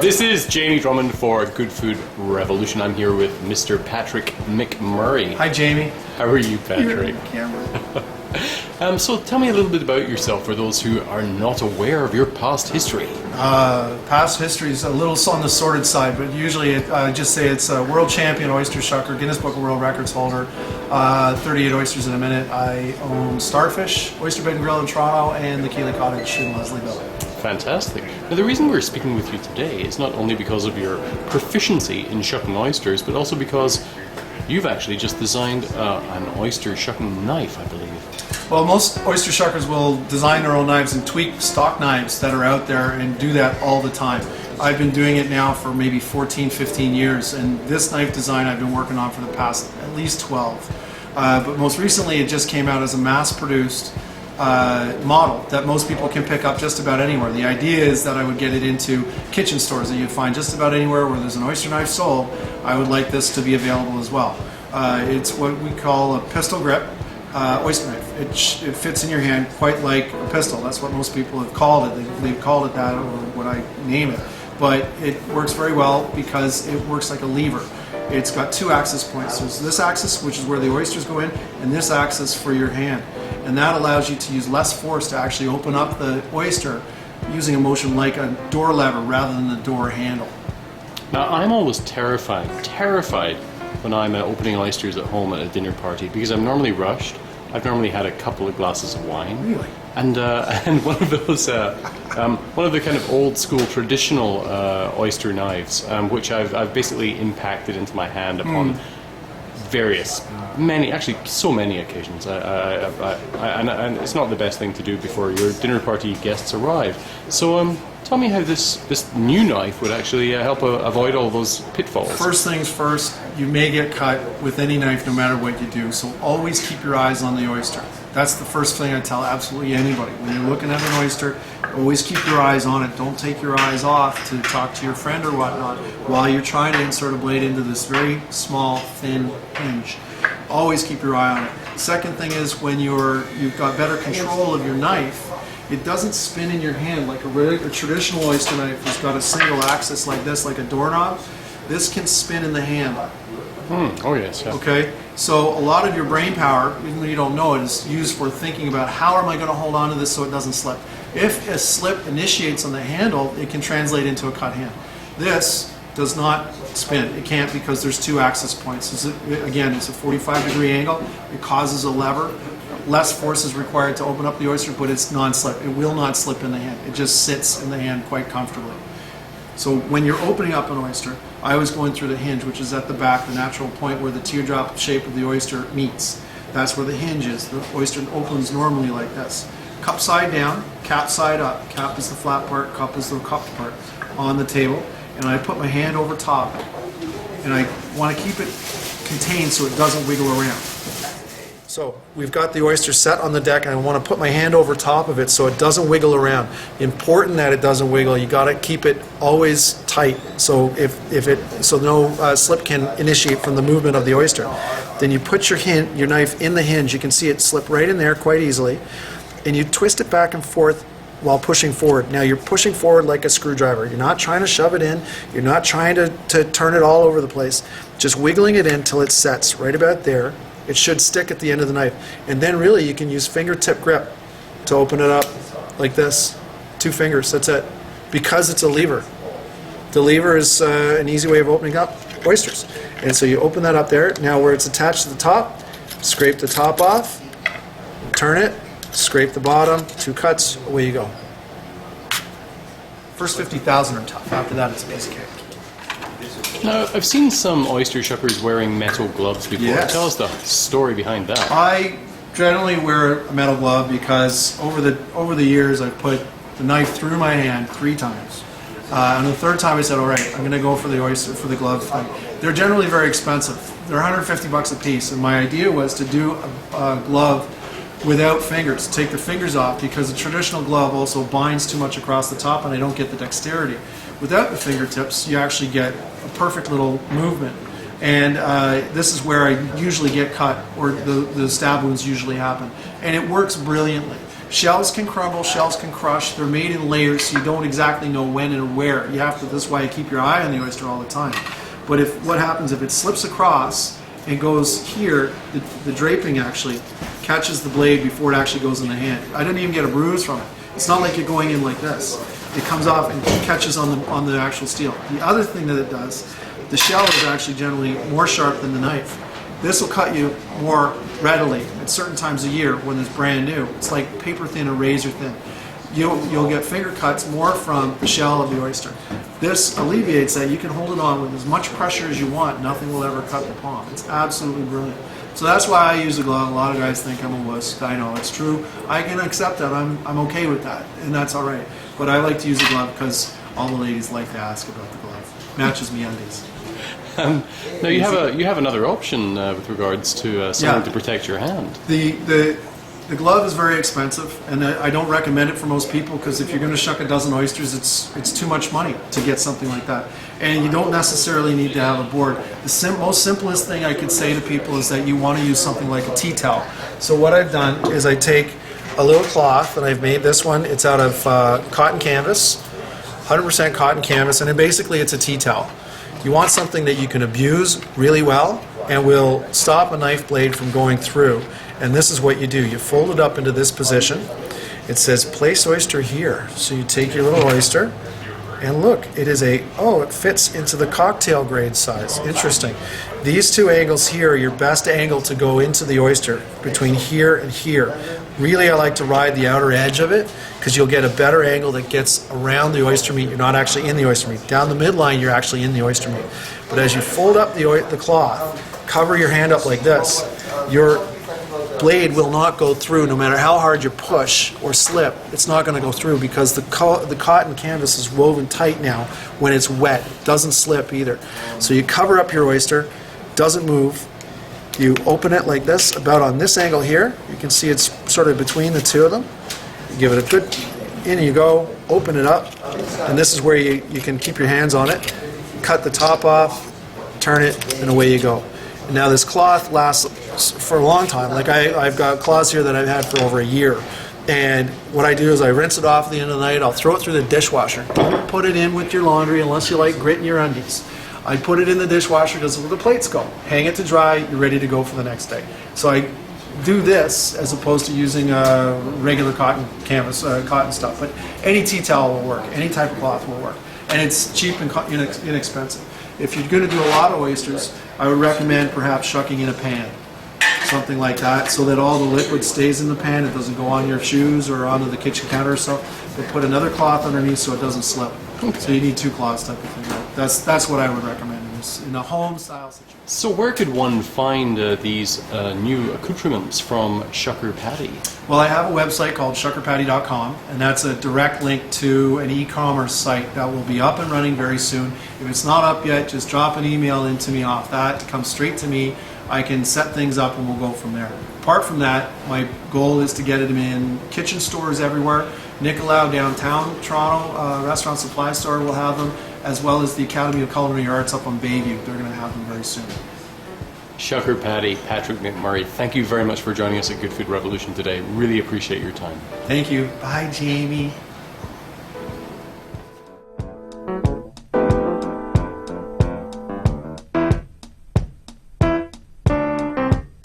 This is Jamie Drummond for Good Food Revolution. I'm here with Mr. Patrick McMurray. Hi, Jamie. How are you, Patrick? So tell me a little bit about yourself for those who are not aware of your past history. Past history is a little on the sordid side, but usually I just say it's a world champion oyster shucker, Guinness Book of World Records holder, 38 oysters in a minute. I own Starfish, Oyster Bed and Grill in Toronto, and the Keeley Cottage in Leslieville. Fantastic. Now, the reason we're speaking with you today is not only because of your proficiency in shucking oysters, but also because you've actually just designed an oyster shucking knife, I believe. Well, most oyster shuckers will design their own knives and tweak stock knives that are out there and do that all the time. I've been doing it now for maybe 14, 15 years, and this knife design I've been working on for the past at least 12. But most recently it just came out as a mass-produced model that most people can pick up just about anywhere. The idea is that I would get it into kitchen stores that you'd find just about anywhere where there's an oyster knife sold. I would like this to be available as well. It's what we call a pistol grip oyster knife. It fits in your hand quite like a pistol. That's what most people have called it. They've called it that, or what I name it. But it works very well because it works like a lever. It's got two access points. There's this axis, which is where the oysters go in, and this axis for your hand. And that allows you to use less force to actually open up the oyster using a motion like a door lever rather than the door handle. Now, I'm always terrified when I'm opening oysters at home at a dinner party because I'm normally rushed. I've normally had a couple of glasses of wine. Really? And one of those, one of the kind of old school traditional oyster knives, which I've basically impacted into my hand upon actually so many occasions. And it's not the best thing to do before your dinner party guests arrive. So tell me how this new knife would actually help avoid all those pitfalls. First things first, you may get cut with any knife no matter what you do, so always keep your eyes on the oyster. That's the first thing I tell absolutely anybody. When you're looking at an oyster, always keep your eyes on it. Don't take your eyes off to talk to your friend or whatnot while you're trying to insert a blade into this very small, thin hinge. Always keep your eye on it. Second thing is when you've got better control of your knife, it doesn't spin in your hand like a traditional oyster knife has got a single axis like this, like a doorknob. This can spin in the hand. Oh yes. Yeah. Okay, so a lot of your brain power, even though you don't know it, is used for thinking about how am I going to hold on to this so it doesn't slip. If a slip initiates on the handle, it can translate into a cut hand. This does not spin. It can't because there's two axis points. Again, it's a 45-degree angle. It causes a lever. Less force is required to open up the oyster, but it's non-slip. It will not slip in the hand. It just sits in the hand quite comfortably. So when you're opening up an oyster, I was going through the hinge, which is at the back, the natural point where the teardrop shape of the oyster meets. That's where the hinge is. The oyster opens normally like this. Cup side down, cap side up. Cap is the flat part, cup is the cupped part on the table. And I put my hand over top, and I want to keep it contained so it doesn't wiggle around. So we've got the oyster set on the deck, and I want to put my hand over top of it so it doesn't wiggle around. Important that it doesn't wiggle. You got to keep it always tight. So so no slip can initiate from the movement of the oyster. Then you put your knife in the hinge. You can see it slip right in there quite easily, and you twist it back and forth while pushing forward. Now you're pushing forward like a screwdriver. You're not trying to shove it in. You're not trying to turn it all over the place. Just wiggling it in till it sets right about there. It should stick at the end of the knife. And then really you can use fingertip grip to open it up like this. 2 fingers, that's it. Because it's a lever. The lever is an easy way of opening up oysters. And so you open that up there. Now where it's attached to the top, scrape the top off, turn it, scrape the bottom, 2 cuts, away you go. First 50,000 are tough. After that it's a piece of cake. Now, I've seen some oyster shuckers wearing metal gloves before. Yes. Tell us the story behind that. I generally wear a metal glove because over the years I've put the knife through my hand 3 times. And the 3rd time I said, all right, I'm going to go for the glove thing. They're generally very expensive. They're $150 a piece, and my idea was to do a glove without fingers, take the fingers off, because the traditional glove also binds too much across the top and I don't get the dexterity. Without the fingertips, you actually get a perfect little movement. And this is where I usually get cut, or the stab wounds usually happen. And it works brilliantly. Shells can crumble, shells can crush. They're made in layers, so you don't exactly know when and where. You have to. That's why you keep your eye on the oyster all the time. But what happens if it slips across and goes here? The draping actually catches the blade before it actually goes in the hand. I didn't even get a bruise from it. It's not like you're going in like this. It comes off and catches on the actual steel. The other thing that it does, the shell is actually generally more sharp than the knife. This will cut you more readily at certain times of year when it's brand new. It's like paper thin or razor thin. You'll get finger cuts more from the shell of the oyster. This alleviates that. You can hold it on with as much pressure as you want. Nothing will ever cut the palm. It's absolutely brilliant. So that's why I use a glove. A lot of guys think I'm a wuss. I know it's true. I can accept that. I'm okay with that, and that's all right. But I like to use a glove because all the ladies like to ask about the glove. Matches me undies. Now you have another option with regards to something to protect your hand. The glove is very expensive, and I don't recommend it for most people because if you're going to shuck a dozen oysters, it's too much money to get something like that. And you don't necessarily need to have a board. The most simplest thing I could say to people is that you want to use something like a tea towel. So what I've done is I take a little cloth, and I've made this one. It's out of cotton canvas, 100% cotton canvas, and basically it's a tea towel. You want something that you can abuse really well and will stop a knife blade from going through. And this is what you do. You fold it up into this position. It says place oyster here. So you take your little oyster and look, it fits into the cocktail grade size. Interesting. These two angles here are your best angle to go into the oyster, between here and here. Really, I like to ride the outer edge of it because you'll get a better angle that gets around the oyster meat. You're not actually in the oyster meat. Down the midline, you're actually in the oyster meat. But as you fold up the cloth, cover your hand up like this, your blade will not go through no matter how hard you push or slip. It's not going to go through because the cotton canvas is woven tight now when it's wet. It doesn't slip either. So you cover up your oyster, doesn't move. You open it like this, about on this angle here. You can see it's sort of between the two of them. You give it a good, in you go, open it up, and this is where you can keep your hands on it. Cut the top off, turn it, and away you go. And now this cloth lasts for a long time. Like I've got cloths here that I've had for over a year. And what I do is I rinse it off at the end of the night. I'll throw it through the dishwasher. Don't put it in with your laundry unless you like grit in your undies. I put it in the dishwasher because where the plates go. Hang it to dry, you're ready to go for the next day. So I do this as opposed to using regular cotton canvas, cotton stuff. But any tea towel will work. Any type of cloth will work. And it's cheap and inexpensive. If you're going to do a lot of oysters, I would recommend perhaps shucking in a pan. Something like that, so that all the liquid stays in the pan. It doesn't go on your shoes or onto the kitchen counter or stuff. But put another cloth underneath so it doesn't slip. So you need two cloths type of thing. That's what I would recommend in a home style situation. So where could one find these new accoutrements from Shucker Paddy? Well, I have a website called shuckerpaddy.com, and that's a direct link to an e-commerce site that will be up and running very soon. If it's not up yet, just drop an email into me off that. It comes straight to me. I can set things up and we'll go from there. Apart from that, my goal is to get it in kitchen stores everywhere. Nicolau downtown Toronto, restaurant supply store will have them, as well as the Academy of Culinary Arts up on Bayview. They're going to have them very soon. Shucker Paddy, Patrick McMurray, thank you very much for joining us at Good Food Revolution today. Really appreciate your time. Thank you. Bye, Jamie.